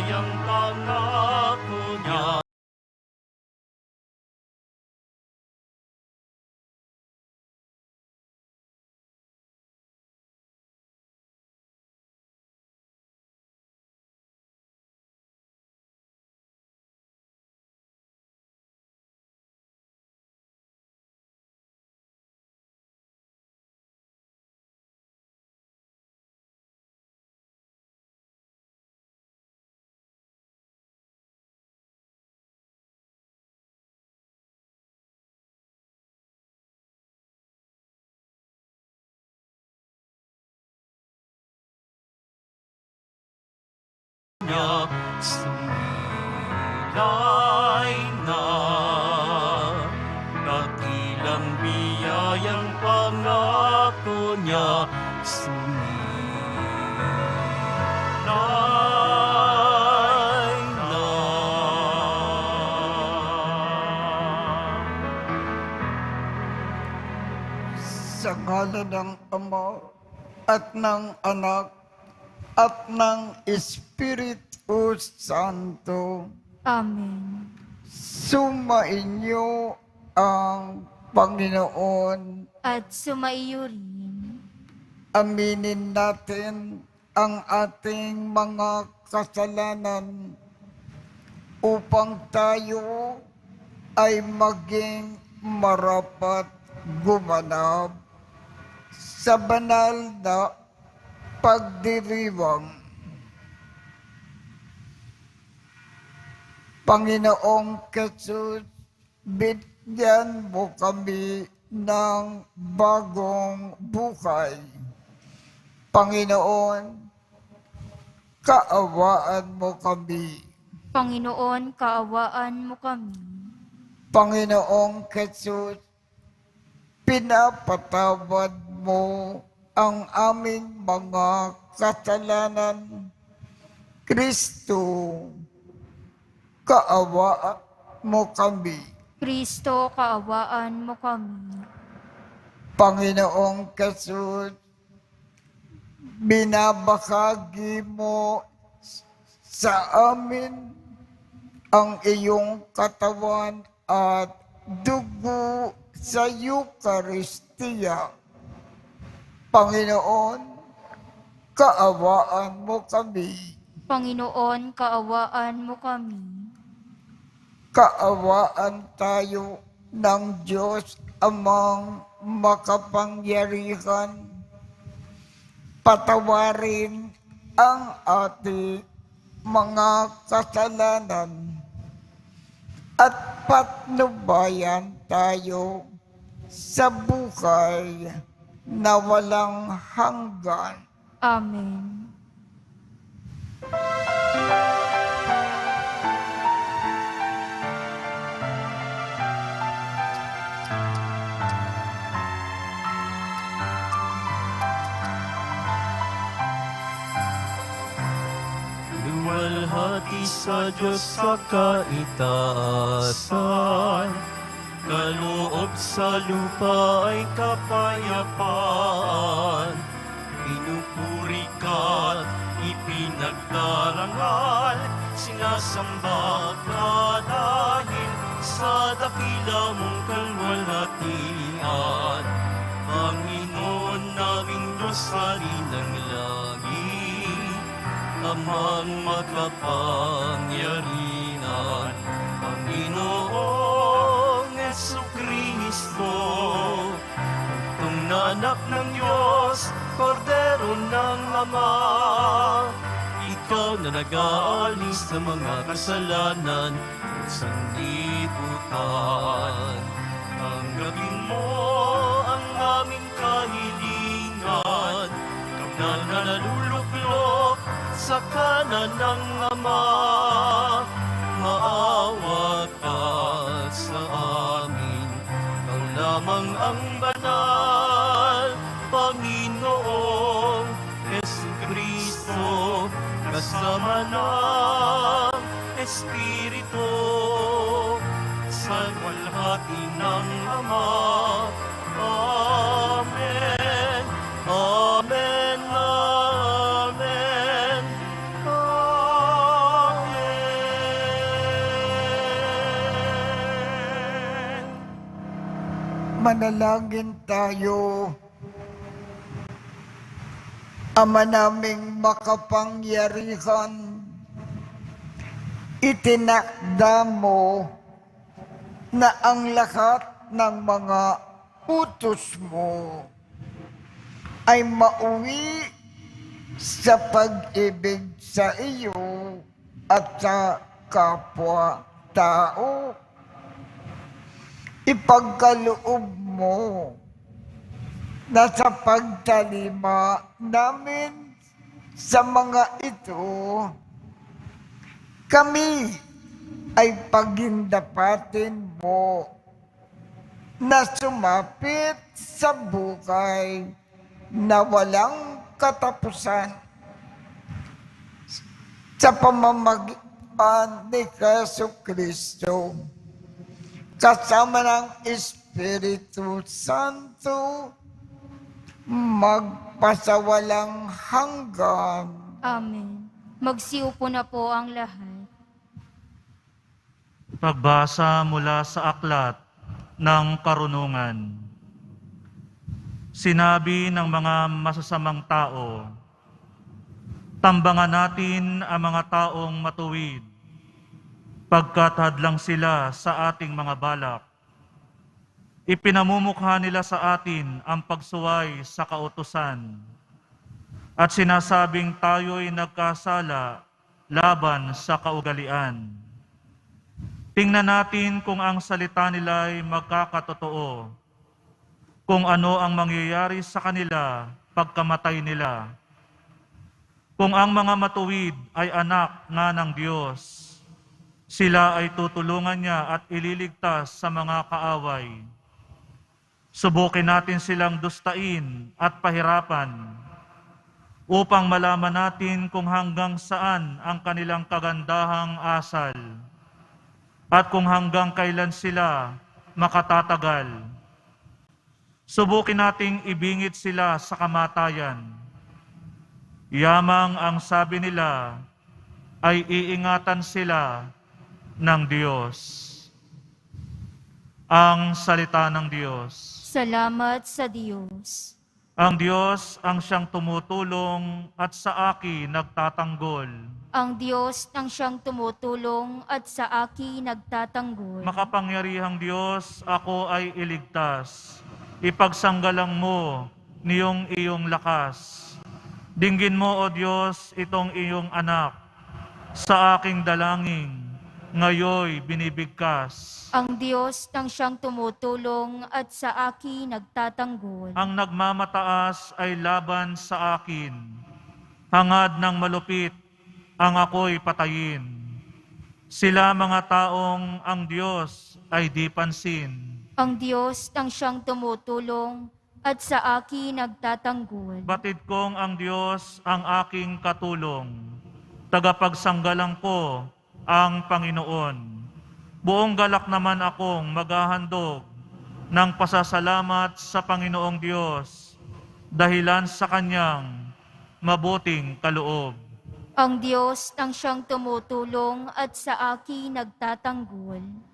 biyayang pangako niya. Sumilay na, dakilang biyayang pangako niya. Sumilay na. Sa ngalan ng Ama at ng Anak at ng Espiritu Santo. Amen. Sumainyo ang Panginoon. At sumaiyo rin. Aminin natin ang ating mga kasalanan upang tayo ay maging marapat gumanap sa banal na pagdiriwang. Panginoong Jesus, bigyan mo kami ng bagong buhay. Panginoon, kaawaan mo kami. Panginoon, kaawaan mo kami. Panginoong Jesus, pinapatawad mo ang aming mga kasalanan. Kristo, kaawaan mo kami. Kristo, kaawaan mo kami. Panginoong Jesus, binabahagi mo sa amin ang iyong katawan at dugo sa Eucharistia. Panginoon, kaawaan mo kami. Panginoon, kaawaan mo kami. Kaawaan tayo ng Diyos Amang makapangyarihan. Patawarin ang ating mga kasalanan at patnubayan tayo sa buhay na walang hanggan. Amen. Luwalhati sa Diyos sa kaitaasan, kaloob sa lupa ay kapayapaan. Pinupuri ka't ipinagdarangal, sinasamba ka dahil sa dakila mong kalwalhatian. Panginoon naming Diyos, Hari ng langit, Amang makapangyarihan, Panginoong Jesucristo, Tugtong na anak ng Diyos, Kordero ng Ama. Ikaw na nag-aalis sa mga kasalanan at sanlibutan. Tanggapin mo ang aming kahilingan, kapnal na naluluklok sa kanan ng Ama. Maawa ka sa amin, ikaw lamang ang banal, Panginoong Jesucristo, kasama ng Espiritu, sa walhati ng Ama. Amen. Amen. Amen. Amen. Manalangin tayo. Ama naming makapangyarihan, itinakda mo na ang lahat ng mga utos mo ay mauwi sa pag-ibig sa iyo at sa kapwa-tao. Ipagkaloob mo na sa pagtalima namin sa mga ito, kami ay pagindapatin mo na sumapit sa buhay na walang katapusan sa pamamagitan ni Jesucristo kasama ng Espiritu Santo magpasawalang hanggan. Amen. Magsiupo na po ang lahat. Pagbasa mula sa aklat ng karunungan. Sinabi ng mga masasamang tao, tambangan natin ang mga taong matuwid, pagkat hadlang sila sa ating mga balak. Ipinamumukha nila sa atin ang pagsuway sa kautusan at sinasabing tayo'y nagkasala laban sa kaugalian. Tingnan natin kung ang salita nila'y magkakatotoo, kung ano ang mangyayari sa kanila pagkamatay nila. Kung ang mga matuwid ay anak nga ng Diyos, sila ay tutulungan niya at ililigtas sa mga kaaway. Subukin natin silang dustain at pahirapan upang malaman natin kung hanggang saan ang kanilang kagandahang asal at kung hanggang kailan sila makatatagal. Subukin nating ibingit sila sa kamatayan. Yamang ang sabi nila ay iingatan sila ng Diyos. Ang salita ng Diyos. Salamat sa Diyos. Ang Diyos ang siyang tumutulong at sa akin nagtatanggol. Ang Diyos ang siyang tumutulong at sa akin nagtatanggol. Makapangyarihang Diyos, ako ay iligtas. Ipagsanggalang mo niyong iyong lakas. Dinggin mo, O Diyos, itong iyong anak. Sa aking dalangin, ngayoy binibigkas. Ang Diyos ang siyang tumutulong at sa akin nagtatanggol. Ang nagmamataas ay laban sa akin. Hangad ng malupit, ang ako'y patayin. Sila mga taong ang Diyos ay di pansin. Ang Diyos ang siyang tumutulong at sa akin nagtatanggol. Batid kong ang Diyos ang aking katulong. Tagapagsanggalang ko ang Panginoon. Buong galak naman akong maghahandog ng pasasalamat sa Panginoong Diyos dahilan sa Kanyang mabuting kaloob. Ang Diyos ang siyang tumutulong at sa akin nagtatanggol.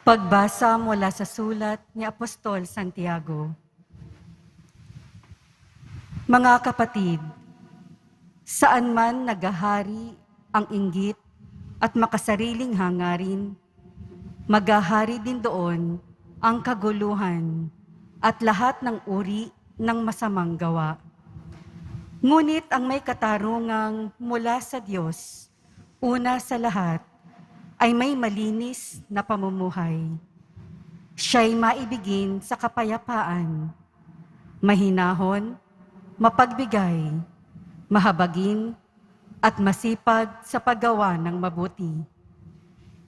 Pagbasa mula sa sulat ni Apostol Santiago. Mga kapatid, saan man naghahari ang inggit at makasariling hangarin, maghahari din doon ang kaguluhan at lahat ng uri ng masamang gawa. Ngunit ang may katarungang mula sa Diyos, una sa lahat, ay may malinis na pamumuhay. Siya'y maibigin sa kapayapaan, mahinahon, mapagbigay, mahabagin, at masipag sa paggawa ng mabuti.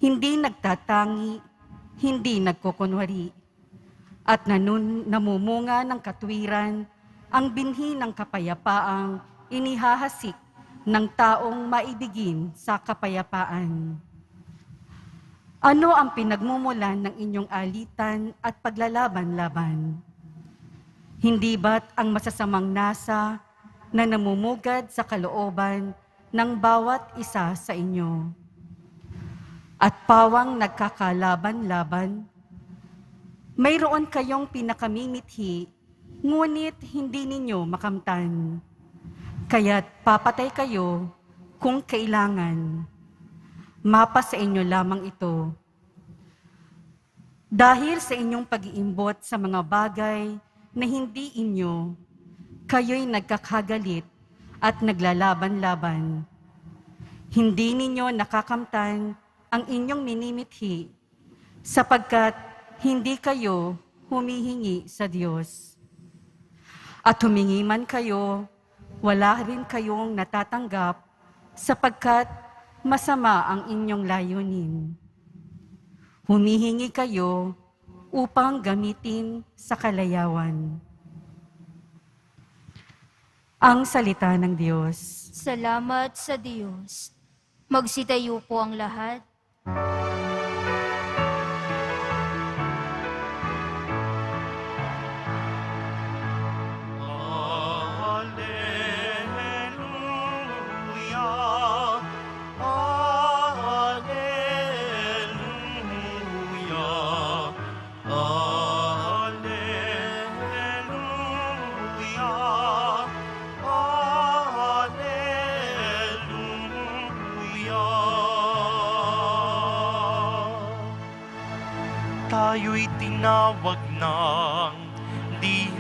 Hindi nagtatangi, hindi nagkukunwari, at namumunga ng katwiran ang binhi ng kapayapaang inihahasik ng taong maibigin sa kapayapaan. Ano ang pinagmumulan ng inyong alitan at paglalaban-laban? Hindi ba't ang masasamang nasa na namumugad sa kalooban ng bawat isa sa inyo? At pawang nagkakalaban-laban, mayroon kayong pinakamimithi, ngunit hindi ninyo makamtan. Kaya't papatay kayo kung kailangan. Mapa sa inyo lamang ito. Dahil sa inyong pag-iimbot sa mga bagay na hindi inyo, kayo'y nagkakagalit at naglalaban-laban. Hindi ninyo nakakamtan ang inyong minimithi sapagkat hindi kayo humihingi sa Diyos. At humingi man kayo, wala rin kayong natatanggap sapagkat masama ang inyong layunin. Humihingi kayo upang gamitin sa kalayawan. Ang salita ng Diyos. Salamat sa Diyos. Magsitayo po ang lahat. Alleluia, alleluia, alleluia, alleluia. Tayo'y tinawag ng Diyos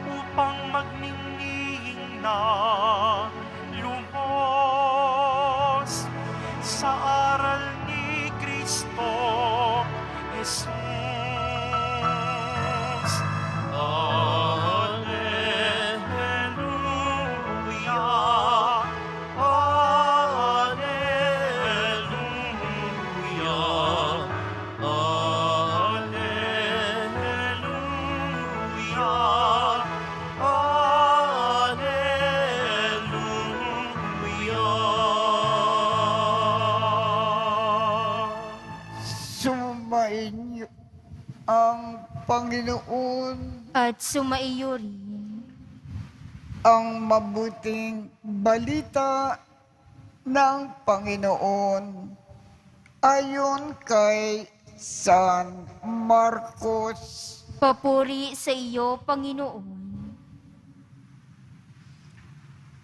upang magniningning na lubos sa aral ni Kristo Jesus. Alleluia, alleluia, alleluia, alleluia. Sumainyo ang Panginoon, At sumaiyo rin. ang mabuting balita ng Panginoon ayon kay San Marcos. Papuri sa iyo, Panginoon.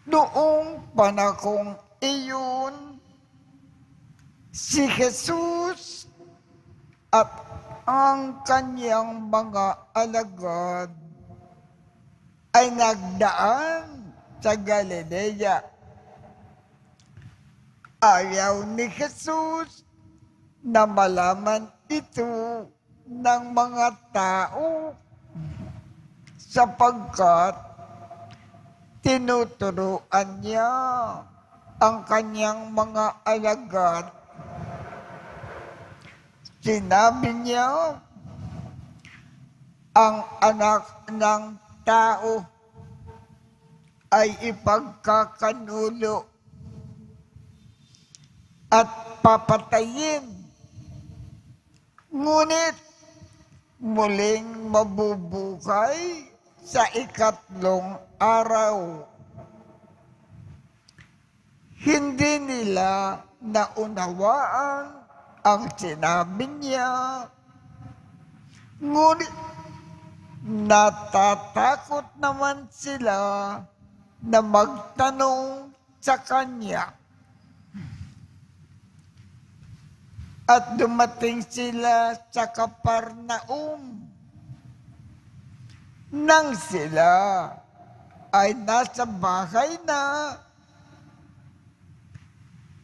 Noong panahong iyon, si Jesus at ang kanyang mga alagad ay nagdaan sa Galilea. Ayaw ni Jesus na malaman ito ng mga tao sapagkat tinuturuan niya ang kanyang mga alagad. Sinabi niya, ang anak ng tao ay ipagkakanulo at papatayin. Ngunit muling mabubuhay sa ikatlong araw. Hindi nila naunawaan ang sinabi niya, ngunit natatakot naman sila na magtanong sa kanya. At dumating sila sa Kaparnaum. Nang sila ay nasa bahay na,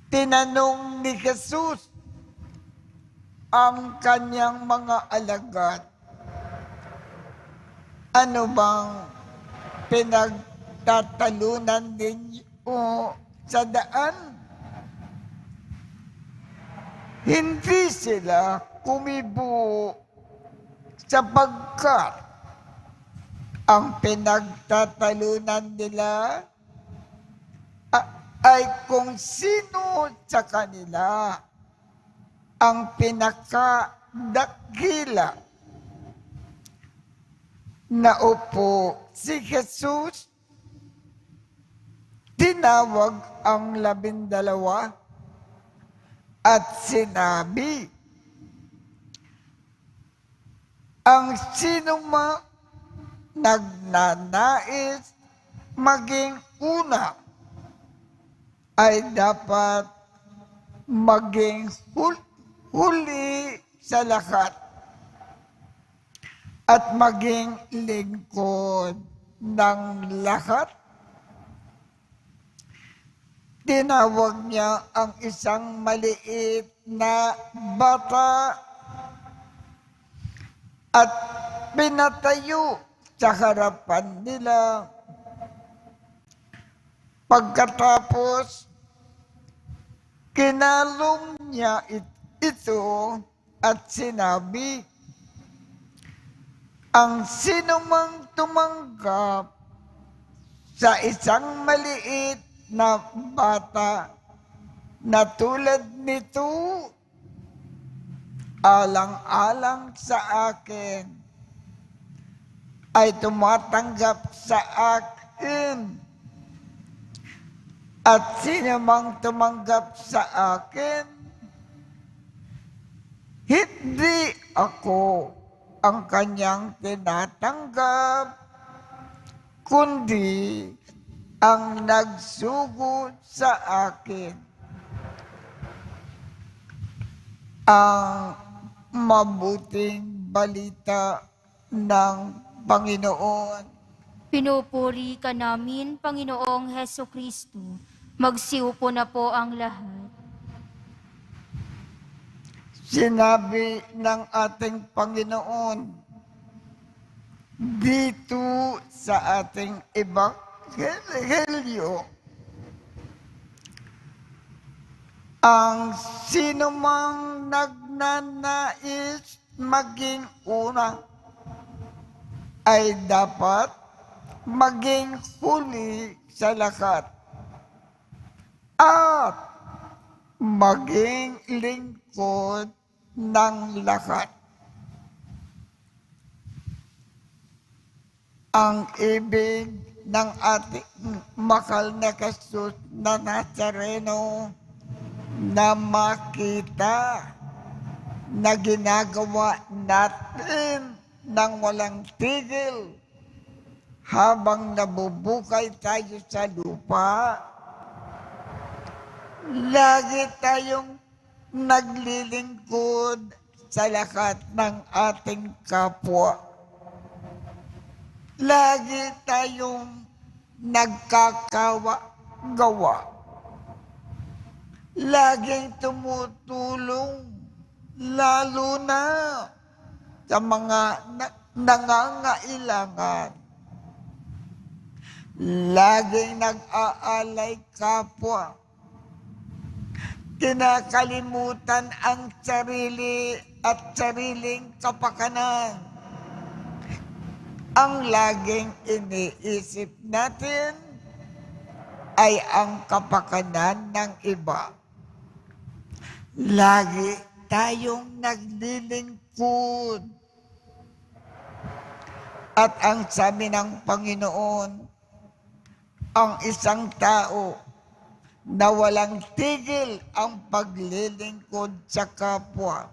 tinanong ni Jesus ang kanyang mga alagad, ano bang pinagtatalunan ninyo sa daan? Hindi sila kumibo sapagkat ang pinagtatalunan nila ay kung sino sa kanila ang pinakadakila Naupo si Jesus, tinawag ang 12 at sinabi, ang sinumang nagnanais maging una ay dapat maging huli sa lahat at maging lingkod ng lahat. Tinawag niya ang isang maliit na bata at pinatayo sa harapan nila. Pagkatapos, kinalong niya ito at sinabi, ang sinumang tumanggap sa isang maliit na bata na tulad nito, alang-alang sa akin, ay tumatanggap sa akin. At sinumang tumanggap sa akin, hindi ako ang kanyang tinatanggap, kundi ang nagsugod sa akin. Ang mabuting balita ng Panginoon. Pinupuri ka namin, Panginoong Heso Kristo. Magsiupo na po ang lahat. Sinabi ng ating Panginoon dito sa ating ebanghelyo, ang sinumang nagnanais maging una ay dapat maging huli sa lahat at maging lingkod ng lahat. Ang ibig ng ating mahal na Jesus na Nazareno na makita na ginagawa natin ng walang tigil habang nabubukay tayo sa lupa. Lagi tayong naglilingkod sa lahat ng ating kapwa. Lagi tayong nagkakawa-gawa. Laging tumutulong, lalo na sa mga nangangailangan. Laging nag-aalay kapwa. Kinakalimutan ang sarili at sariling kapakanan. Ang laging iniisip natin ay ang kapakanan ng iba. Lagi tayong naglilingkod. At ang sabi ng Panginoon, ang isang tao na walang tigil ang paglilingkod sa kapwa,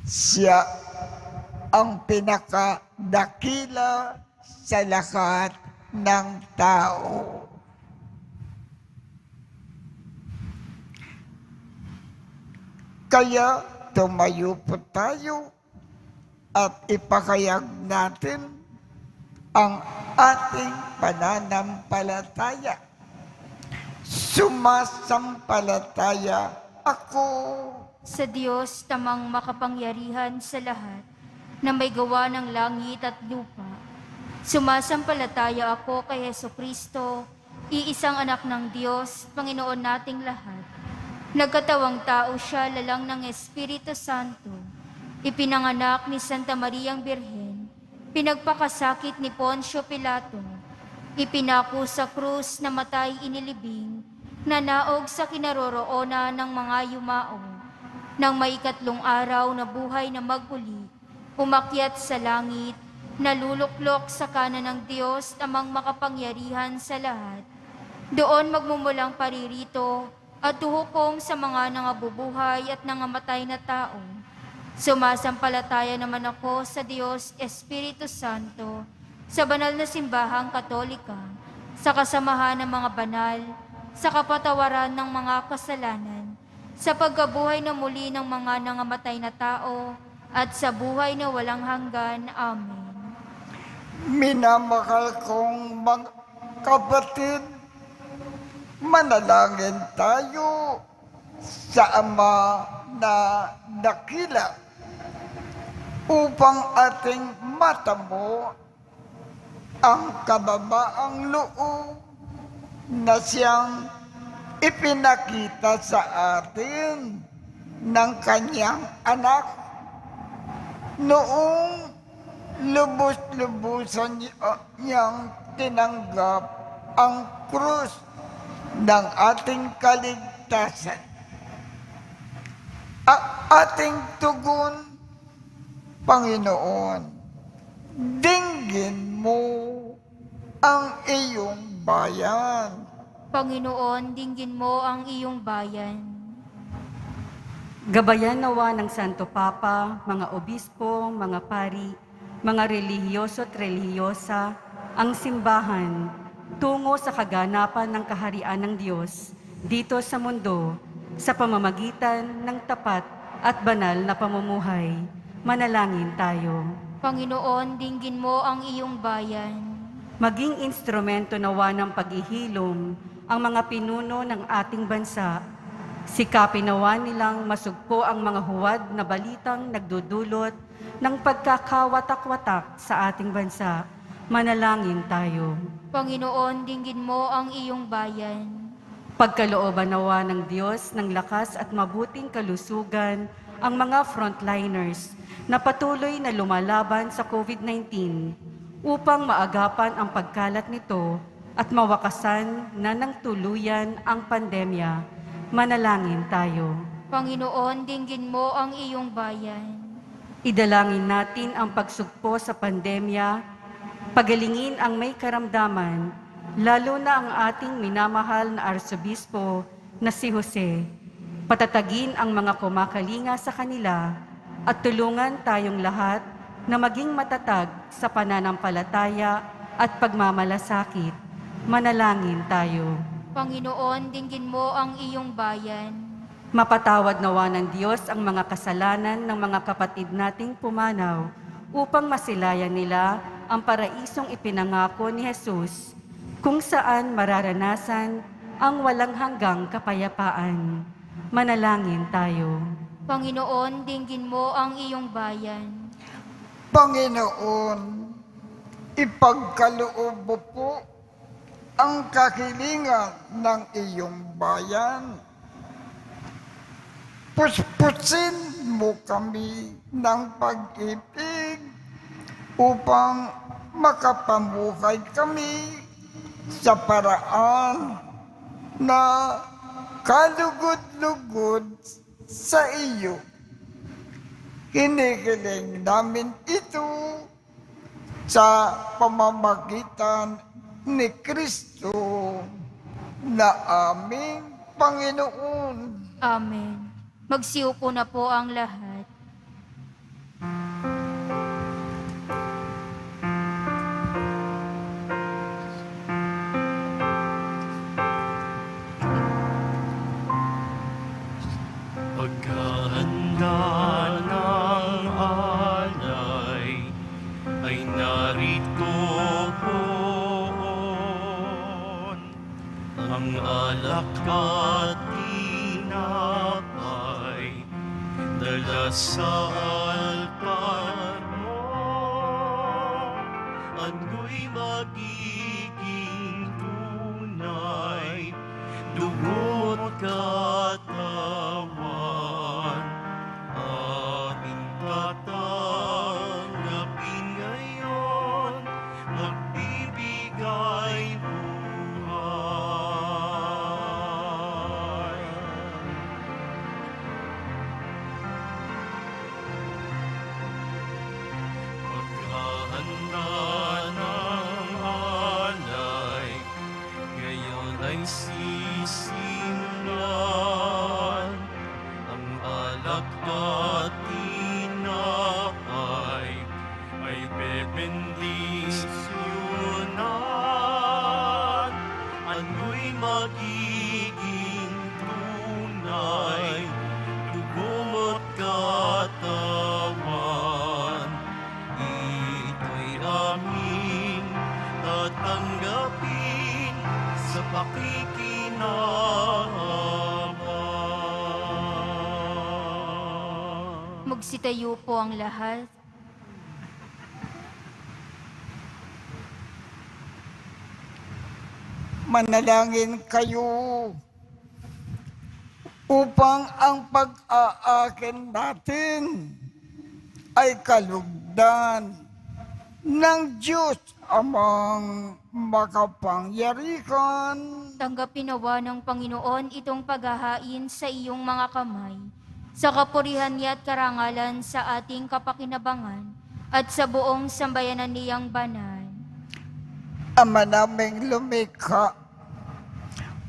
siya ang pinakadakila sa lahat ng tao. Kaya tumayo po tayo at ipakayag natin ang ating pananampalataya. Sumasampalataya ako Sa Diyos tamang makapangyarihan sa lahat, na may gawa ng langit at lupa. Sumasampalataya ako kay Heso Kristo, iisang anak ng Diyos, Panginoon nating lahat. Nagkatawang tao siya lalang ng Espiritu Santo. Ipinanganak ni Santa Mariang Birhen. Pinagpakasakit ni Poncio Pilato. Ipinako sa krus na matay inilibing, nanaog sa kinaroroonan ng mga yumao. Nang may ikatlong araw na buhay na magmuli, umakyat sa langit, naluluklok sa kanan ng Diyos namang makapangyarihan sa lahat. Doon magmumulang paririto at tuhukom sa mga nangabubuhay at nangamatay na tao. Sumasampalataya naman ako sa Diyos Espiritu Santo, sa banal na simbahang Katolika, sa kasamahan ng mga banal, sa kapatawaran ng mga kasalanan, sa pagkabuhay na muli ng mga nangamatay na tao, at sa buhay na walang hanggan. Amen. Minamahal kong mga kapatid, manalangin tayo sa Ama na dakila upang ating matamo ang kababaang loob na siyang ipinakita sa atin ng kanyang anak noong lubos-lubusan niyang tinanggap ang krus ng ating kaligtasan. Ating tugon, Panginoon, dinggin mo ang iyong bayan. Panginoon, dinggin mo ang iyong bayan. Gabayan nawa ng Santo Papa, mga obispo, mga pari, mga relihiyoso at relihiyosa, ang simbahan tungo sa kaganapan ng kaharian ng Diyos dito sa mundo sa pamamagitan ng tapat at banal na pamumuhay. Manalangin tayo. Panginoon, dinggin mo ang iyong bayan. Maging instrumento nawa ng paghihilom ang mga pinuno ng ating bansa. Sikapin nawa nilang masugpo ang mga huwad na balitang nagdudulot ng pagkakawatak-watak sa ating bansa. Manalangin tayo. Panginoon, dinggin mo ang iyong bayan. Pagkalooban nawa ng Diyos ng lakas at mabuting kalusugan ang mga frontliners na patuloy na lumalaban sa COVID-19 upang maagapan ang pagkalat nito at mawakasan na ng tuluyan ang pandemya. Manalangin tayo. Panginoon, dinggin mo ang iyong bayan. Idalangin natin ang pagsugpo sa pandemya, pagalingin ang may karamdaman, lalo na ang ating minamahal na Arsobispo na si Jose. Patatagin ang mga kumakalinga sa kanila at tulungan tayong lahat na maging matatag sa pananampalataya at pagmamalasakit. Manalangin tayo. Panginoon, dinggin mo ang iyong bayan. Mapatawad nawa ng Diyos ang mga kasalanan ng mga kapatid nating pumanaw upang masilayan nila ang paraisong ipinangako ni Jesus, kung saan mararanasan ang walang hanggang kapayapaan. Manalangin tayo. Panginoon, dinggin mo ang iyong bayan. Panginoon, ipagkaloob mo po ang kahilingan ng iyong bayan. Puspusin mo kami ng pag-ibig upang makapamuhay kami sa paraan na kalugod-lugod sa iyo. Hinihiling namin ito sa pamamagitan ni Kristo na aming Panginoon. Amen. Magsiupo na po ang lahat. Paghahanda ng alay ay narito poon. Ang alak at tinapay dala sa altar mo. Ano'y magiging tunay, dugo't katawan. Ating tatanggapin ngayon, magbibigay buhay. ay sisimulan, ang alak at tinapay ay bebendisyonan. Ano'y magiging tunay, dugo mo't katawan. Ito'y aming tatanggapin sa pakikinabang. Magsitayo po ang lahat. Manalangin kayo upang ang pag-aakin natin ay kalugdan ng Diyos amang makapangyarihan. Tanggapin nawa ng Panginoon itong paghahain sa iyong mga kamay, sa kapurihan niya at karangalan sa ating kapakinabangan at sa buong sambayanan niyang banal. Ama naming lumikha,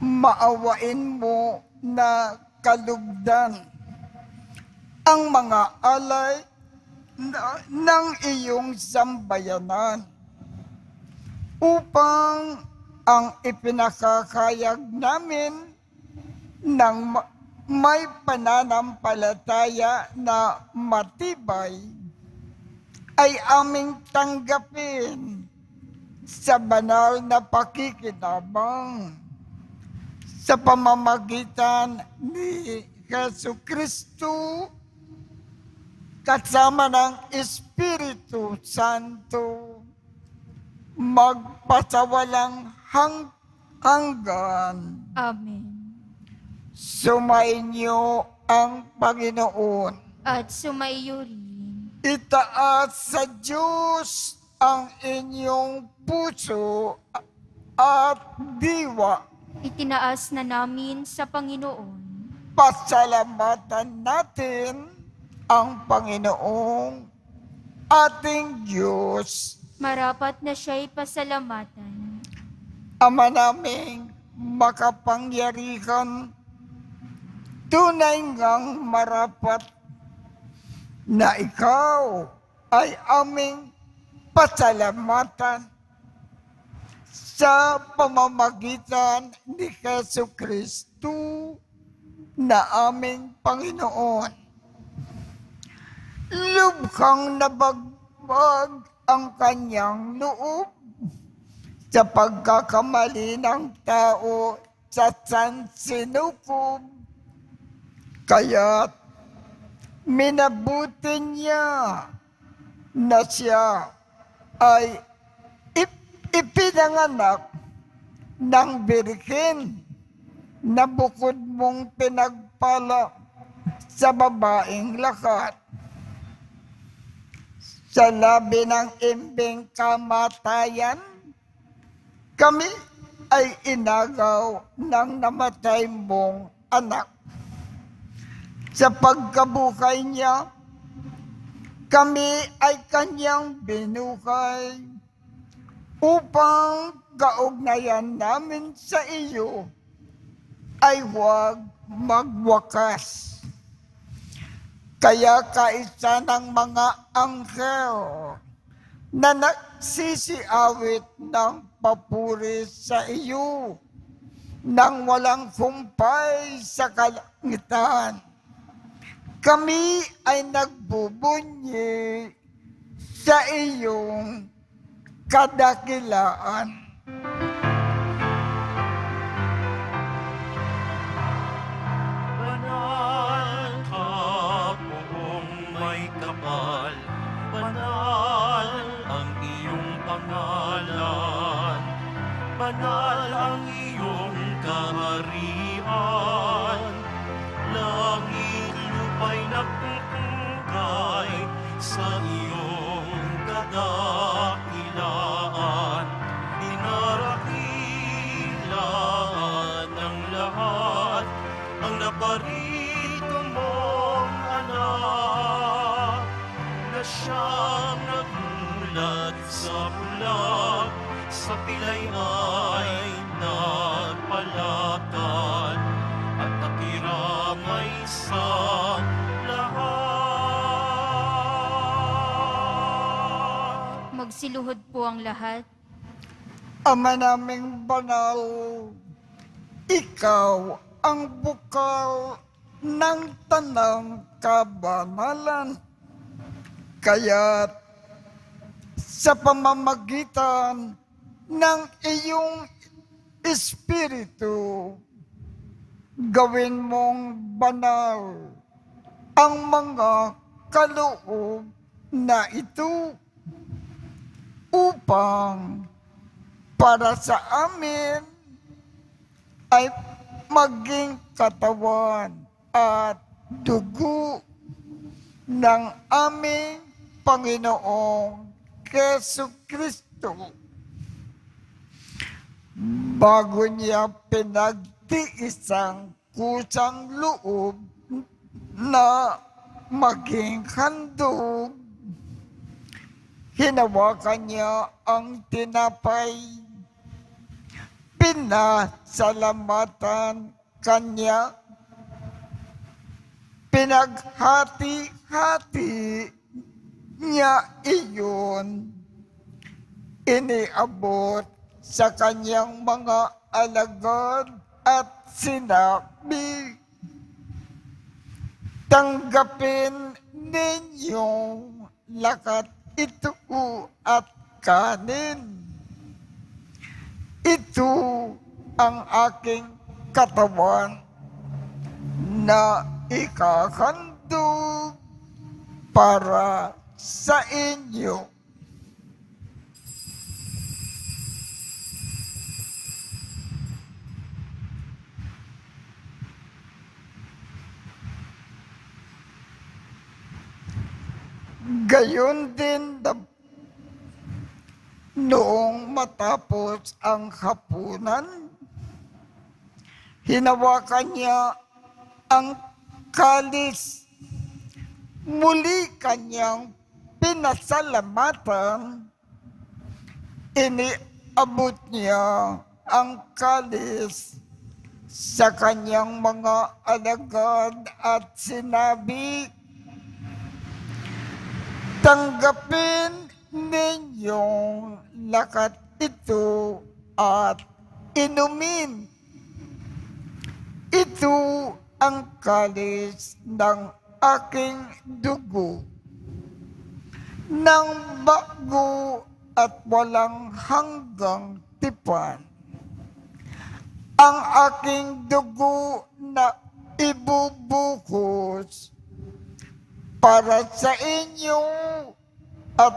maawain mo na kalugdan ang mga alay ng iyong sambayanan upang ang ipinakakayag namin ng may pananampalataya na matibay ay aming tanggapin sa banal na pakikinabang sa pamamagitan ni Jesucristo kasama ng Espiritu Santo magpasawalang hanggan. Amen. Sumainyo ang Panginoon. At sumaiyo rin. Itaas sa Diyos ang inyong puso at diwa. Itinaas na namin sa Panginoon. Pasalamatan natin ang Panginoong ating Diyos. Marapat na siya'y pasalamatan. Ama naming makapangyarihan, tunay ngang marapat na ikaw ay aming pasalamatan sa pamamagitan ni Jesucristo na aming Panginoon. Lubhang nabagbag ang kanyang loob sa pagkakamali ng tao sa sansinukob. Kaya't minabuti niya na siya ay ipinanganak ng birhen na bukod mong pinagpala sa babaeng lahat. Sa labi ng imbing kamatayan, kami ay inagaw ng namatay mong anak. Sa pagkabuhay niya, kami ay kanyang binuhay upang kaugnayan namin sa iyo ay huwag magwakas. Kaya kaisa ng mga anghel na nagsisiawit ng papuri sa iyo nang walang humpay sa kalangitan, kami ay nagbubunyi sa iyong kadakilaan. Banal ka, buong may kapal, banal ang iyong pangalan, banal ang iyong kaharian, langit lupa'y nagpupugay sa iyong kadakilaan, dinarakilan ng lahat ang naparito mong anak, na siyang nagulat sa bulag, sa pilay ay nagpalagay. kahalatan at nakiramay sa lahat. Magsiluhod po ang lahat. Ama naming banal, ikaw ang bukal ng tanang kabanalan. Kaya't sa pamamagitan ng iyong Espiritu, gawin mong banal ang mga kaloob na ito upang para sa amin ay maging katawan at dugo ng aming Panginoong Jesucristo. Bago niya pinagtiisang kusang loob na maging handog, hinawakan niya ang tinapay, pinasalamatan kanya, pinaghati-hati niya iyon, iniabot sa kanyang mga alagad at sinabi, tanggapin ninyong lakat ito at kanin. Ito ang aking katawan na ikahandog para sa inyo. Gayon din noong matapos ang hapunan, hinawakan niya ang kalis, muli kanyang pinasalamatan, iniabot niya ang kalis sa kanyang mga alagad at sinabi, tanggapin ninyong lakat ito at inumin. Ito ang kalis ng aking dugo, ng bago at walang hanggang tipan. Ang aking dugo na ibubuhos para sa inyo at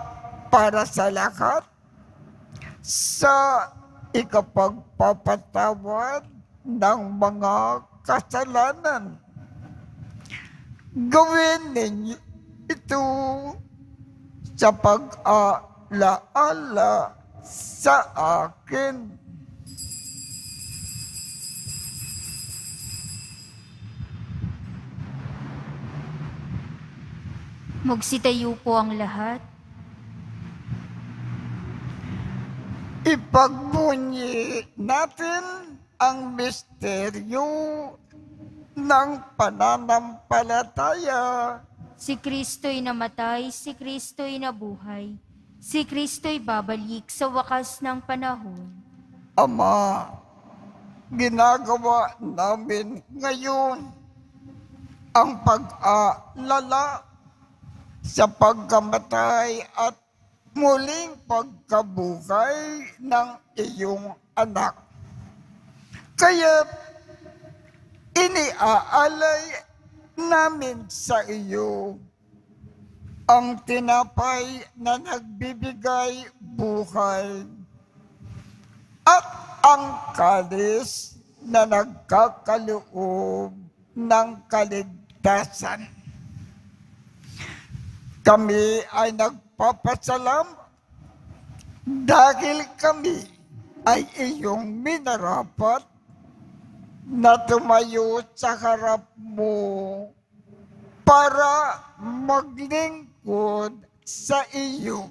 para sa lahat sa ikapagpapatawad ng mga kasalanan. Gawin ninyo ito sa pag-alaala sa akin. Magsitayo po ang lahat. Ipagbunyi natin ang misteryo ng pananampalataya. Si Kristo'y namatay, si Kristo'y nabuhay, si Kristo'y babalik sa wakas ng panahon. Ama, ginagawa namin ngayon ang pag-aalala sa pagkamatay at muling pagkabuhay ng iyong anak. Kaya iniaalay namin sa iyo ang tinapay na nagbibigay buhay at ang kalis na nagkakaloob ng kaligtasan. Kami ay nagpapasalam dahil kami ay iyong minarapat na tumayo sa harap mo para maglingkod sa iyo.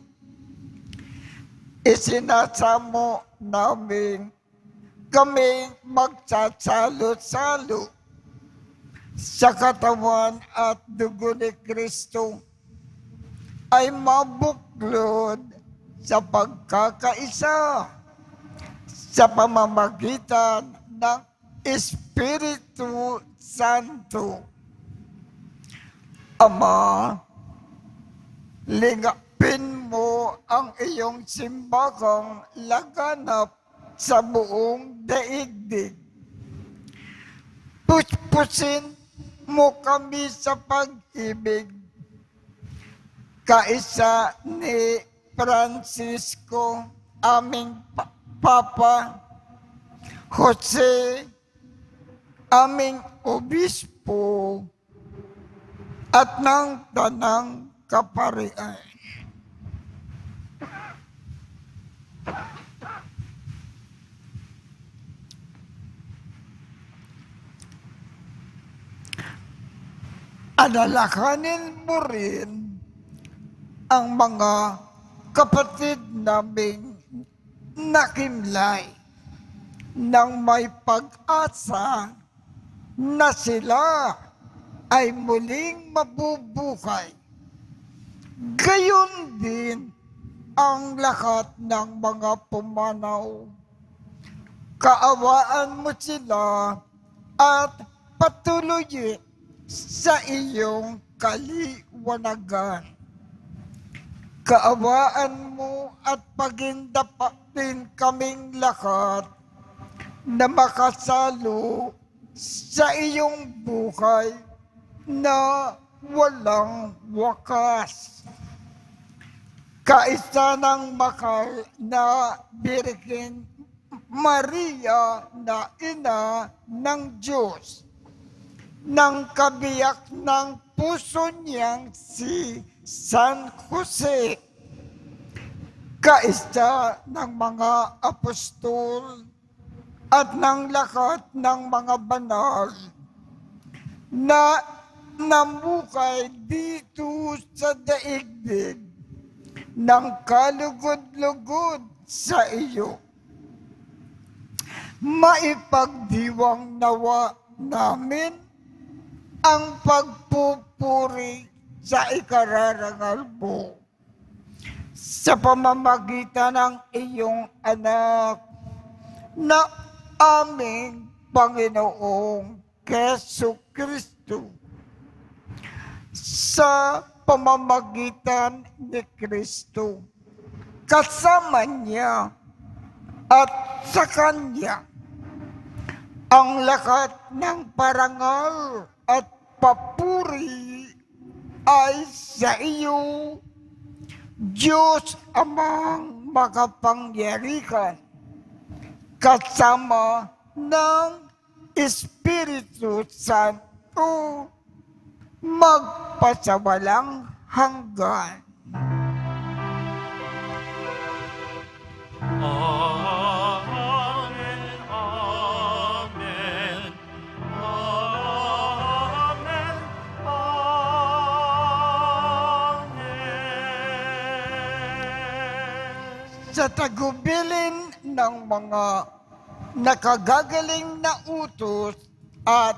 Isinasamo namin kami magsasalo-salo sa katawan at dugo ni Kristo ay mabuklod sa pagkakaisa sa pamamagitan ng Espiritu Santo. Ama, lingapin mo ang iyong simbahang laganap sa buong daigdig. Puspusin mo kami sa pag-ibig, kaisa ni Francisco, aming Papa, Jose, aming Obispo, at ng Tanang Kaparian. Analakanin mo rin ang mga kapatid naming nakimlay nang may pag-asa na sila ay muling mabubuhay. Gayon din ang lahat ng mga pumanaw. Kaawaan mo sila at patuloy sa iyong kaliwanagan. Kaawaan mo at pagindapatin kaming lahat na makasalo sa iyong buhay na walang wakas. Kaisa ng makal na Birhen Maria na ina ng Diyos, ng kabiyak ng puso niyang si San Jose, kaisa ng mga apostol at ng lahat ng mga banal na namukay dito sa daigdig ng kalugod-lugod sa iyo. Maipagdiwang nawa namin ang pagpupuri sa ikararangal mo sa pamamagitan ng iyong anak na aming Panginoong Keso Kristo. Sa pamamagitan ni Kristo, kasama niya at sa Kanya, ang lahat ng parangal at papuri ay sa iyo, Diyos amang makapangyarihan, kasama ng Espiritu Santo, magpasawalang hanggan. Amen, amen, amen, amen. Sa tagubilin ng mga nakagagaling na utos at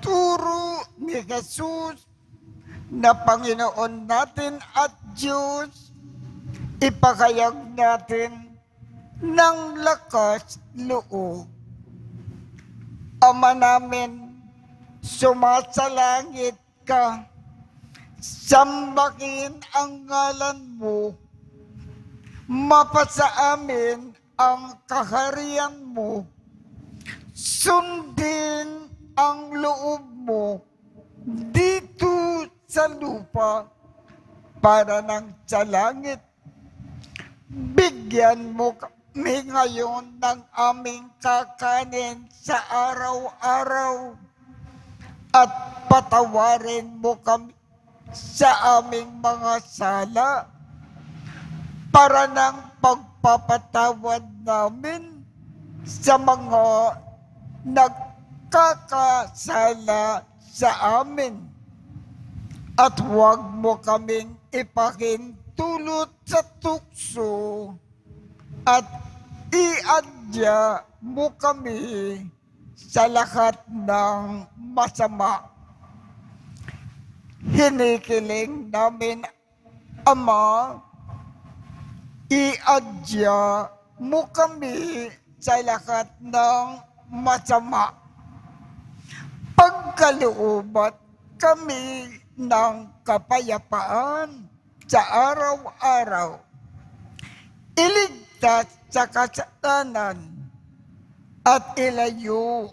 turo ni Jesus na Panginoon natin at Diyos, ipakayag natin ng lakas loob. Ama namin, sumasalangit ka, sambahin ang ngalan mo, mapasa amin ang kaharian mo, sundin ang loob mo dito sa lupa para nang sa langit. Bigyan mo kami ngayon ng aming kakanin sa araw-araw at patawarin mo kami sa aming mga sala para ng pagpapatawad namin sa mga nagkakasala sa amin. At huwag mo kaming ipahintulot sa tukso at iadya mo kami sa lahat ng masama. Hinikiling namin, Ama, iadya mo kami sa lahat ng masama. Pagkalooban kami ng kapayapaan sa araw-araw. Iligtas sa kasalanan at ilayo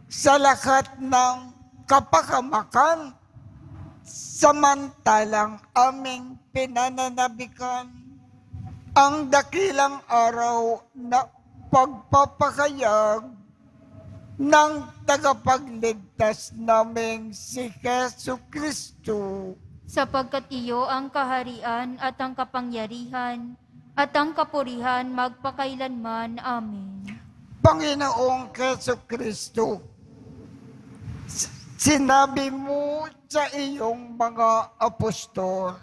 sa lahat ng kapahamakan, samantalang aming pinananabikan ang dakilang araw na pagpapakayag ng tagapagligtas naming si Jesu Kristo. Sapagkat iyo ang kaharian at ang kapangyarihan at ang kapurihan magpakailanman. Amen. Panginoong Jesu Kristo, sinabi mo sa iyong mga apostol,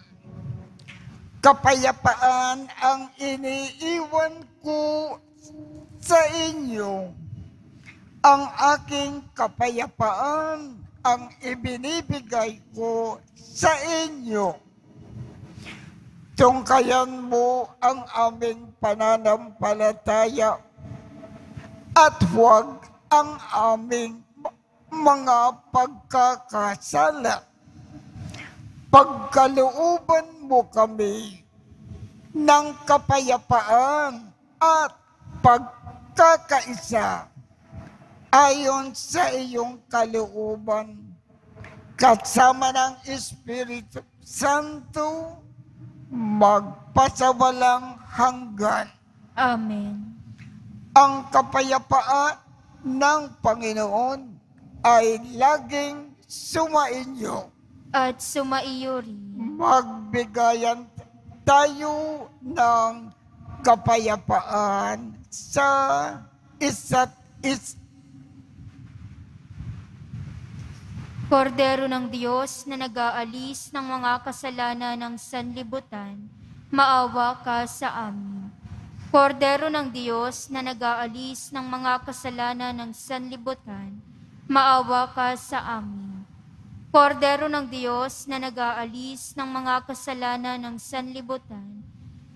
kapayapaan ang iniiwan ko sa inyo. Ang aking kapayapaan ang ibinibigay ko sa inyo. Tungkayan mo ang aming pananampalataya at huwag ang aming mga pagkakasala. Pagkalooban mo kami ng kapayapaan at pagkakaisa ayon sa iyong kalooban, kasama ng Espiritu Santo, magpasawalang hanggan. Amen. Ang kapayapaan ng Panginoon ay laging sumainyo. At sumaiyo rin. Magbigayan tayo ng kapayapaan sa isa't isa. Kordero ng Diyos na nag-aalis ng mga kasalanan ng sanlibutan, maawa ka sa amin. Kordero ng Diyos na nag-aalis ng mga kasalanan ng sanlibutan, maawa ka sa amin. Kordero ng Diyos na nag-aalis ng mga kasalanan ng sanlibutan,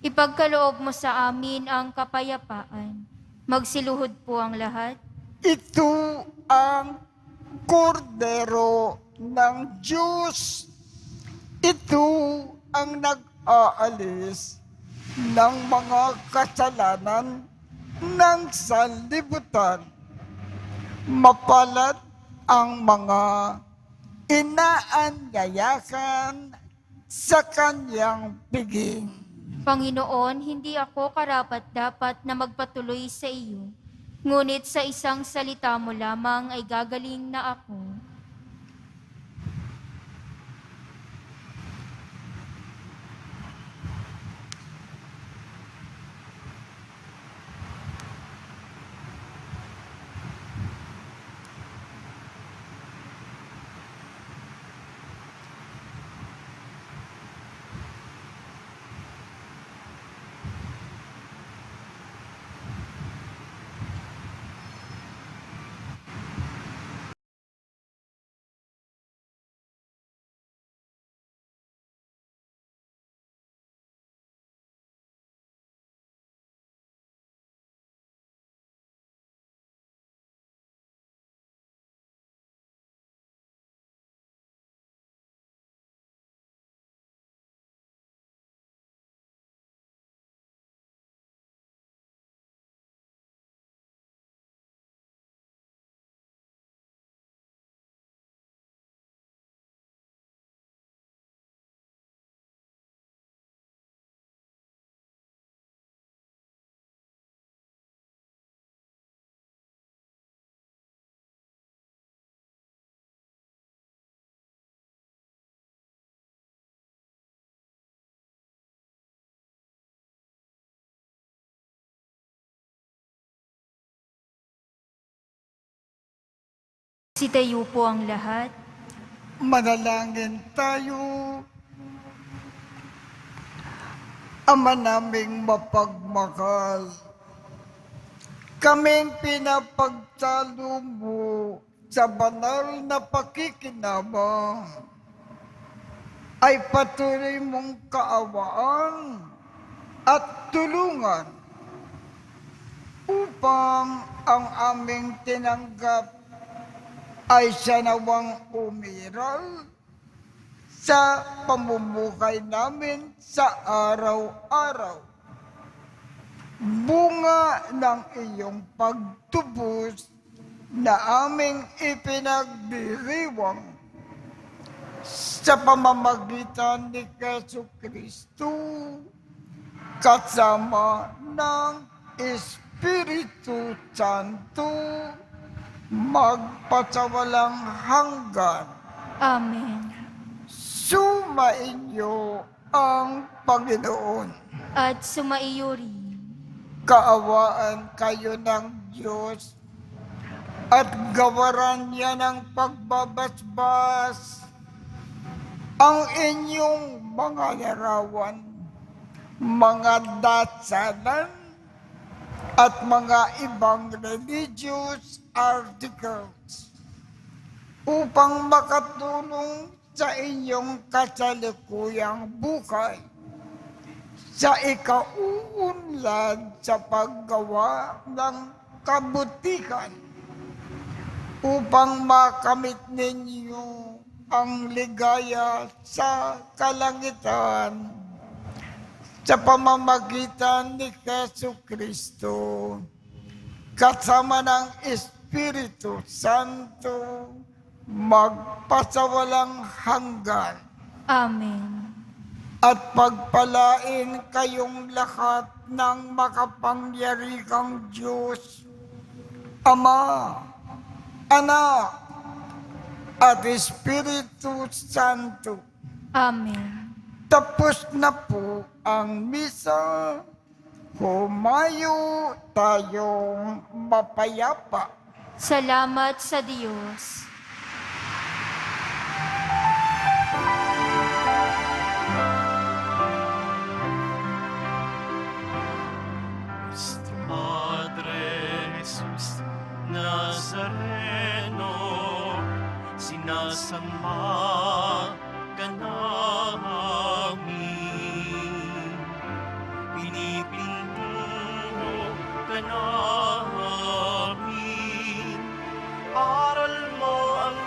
ipagkaloob mo sa amin ang kapayapaan. Magsiluhod po ang lahat. Ito ang Kordero ng Diyos. Ito ang nag-aalis ng mga kasalanan ng sanlibutan. Mapalad ang mga inaanyayakan sa kanyang piging. Panginoon, hindi ako karapat-dapat na magpatuloy sa iyo, ngunit sa isang salita mo lamang ay gagaling na ako. Sitayo po ang lahat. Manalangin tayo. Ama naming mapagmahal, kaming pinapagtalo mo sa banal na pakikinabang ay patuloy mong kaawaan at tulungan upang ang aming tinanggap ay siya nawang umiral sa pamumuhay namin sa araw-araw. Bunga ng iyong pagtubos na aming ipinagdiriwang sa pamamagitan ni Jesucristo kasama ng Espiritu Santo magpasawalang hanggan. Amen. Sumainyo ang Panginoon. At sumaiyo rin. Kaawaan kayo ng Diyos at gawaran niya ng pagbabasbas ang inyong mga larawan, mga dasalan, at mga ibang religious articles upang makatulong sa inyong kasalukuyang buhay sa ikauunlad sa paggawa ng kabutihan upang makamit ninyo ang ligaya sa kalangitan sa pamamagitan ni Jesucristo kasama ng Espiritu Santo magpasawalang hanggan. Amen. At pagpalain kayong lahat ng makapangyarihang Diyos, Ama, Anak, at Espiritu Santo. Amen. Tapos na po ang misa. Humayo tayong mapayapa. Salamat sa Diyos. Nuestro Padre Jesus Nazareno, sinasamba ka namin, pinipinto ka namin, aral mo ang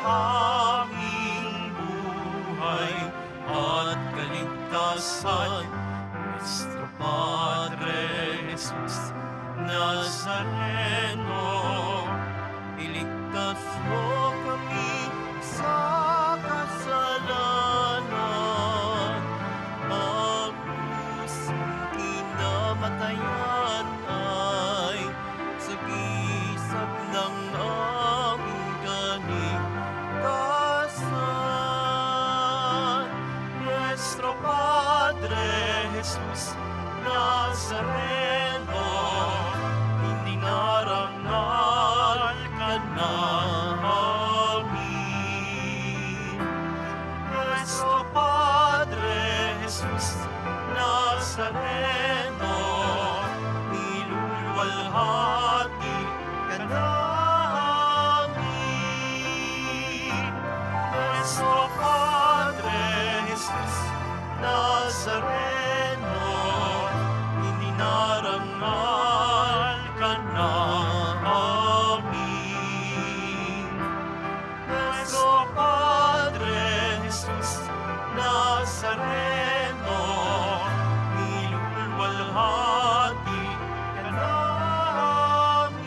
aming buhay at kaligtasan. Nuestro Padre Jesus Nazareno, iligtas mo kami sa kasalanan. Ang pusong kinamatayan ay sagisag ng aming kaligtasan. Nuestro Padre Jesus Nazareno, hindi narangal ka namin. Nuestro Padre Jesus Nazareno, niluluwalhati ka namin. Nuestro Padre Jesus Nazareno, hindi narangal ka namin. Nuestro Padre Jesus Nazareno, niluluwalhati ka namin.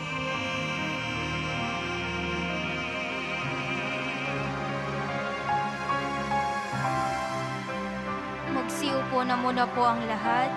Magsiupo na muna po ang lahat.